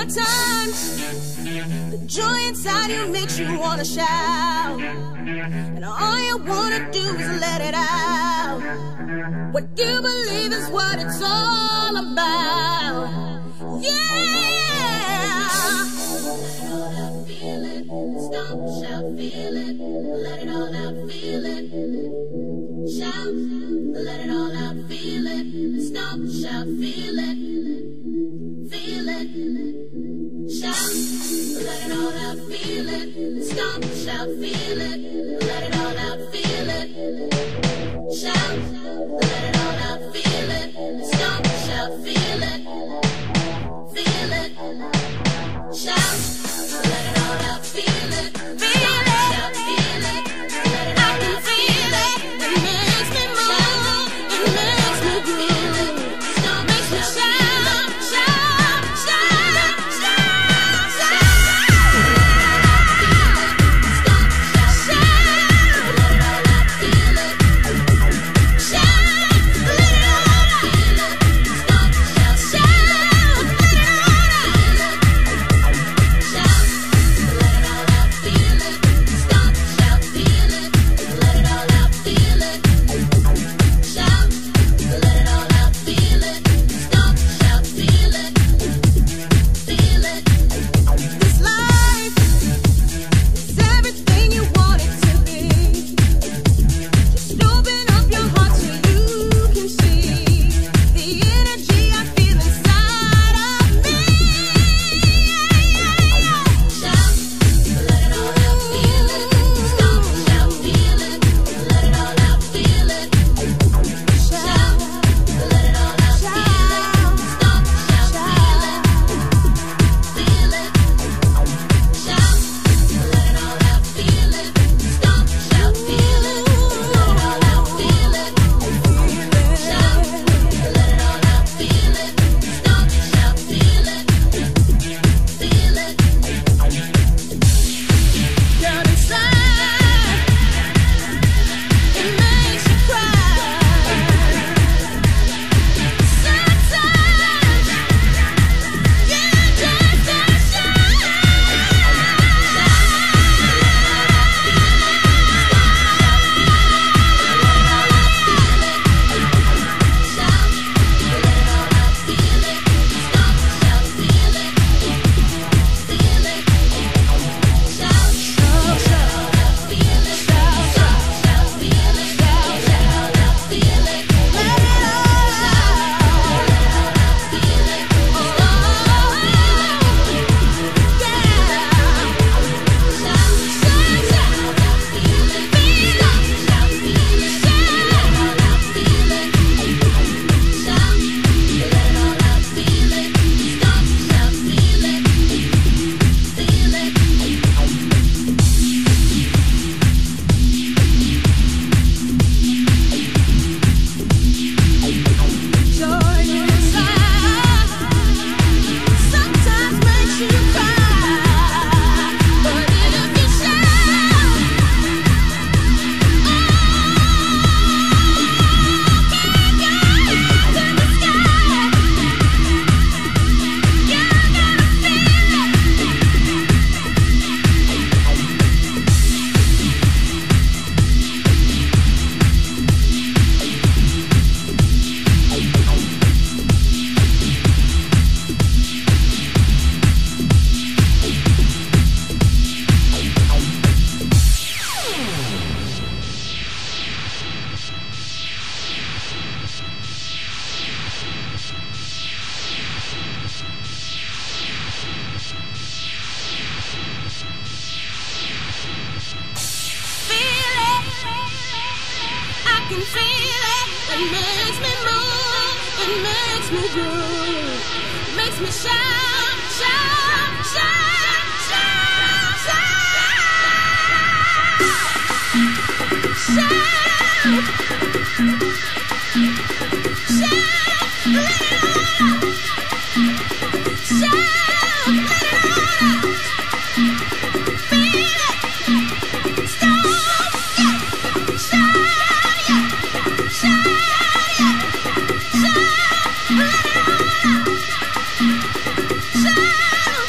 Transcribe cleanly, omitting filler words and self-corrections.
Sometimes the joy inside you makes you wanna shout, and all you wanna do is let it out. What you believe is what it's all about. Yeah. Feel it, stop, shout, feel it, let it all out, feel it, shout, let it all out, feel it, stop, shout, feel it, feel it, shout, let it all out, feel it, stop, shout, feel it, let it all out, feel it, shout, let it all out, feel it, stop, shout, feel it, shout, let it all out, feel it, feel it, shout, feel it, let it all out, feel it, it makes me move, it makes me groove, stop, makes me shout, shout, shout, shout, shout, stop, shout, let it all out, feel it, shout, let it all out, feel it, stop, shout, shout, let it all out, can feel it. It makes me move. It makes me groove. Makes me shout, shout, shout, shout, shout. Shout. Shout. Let it all out. Shout. Let it all out. Feel it. Stop. Yeah. Shout. Yeah. Shout. Yeah. Shout. Let it all out. Shout.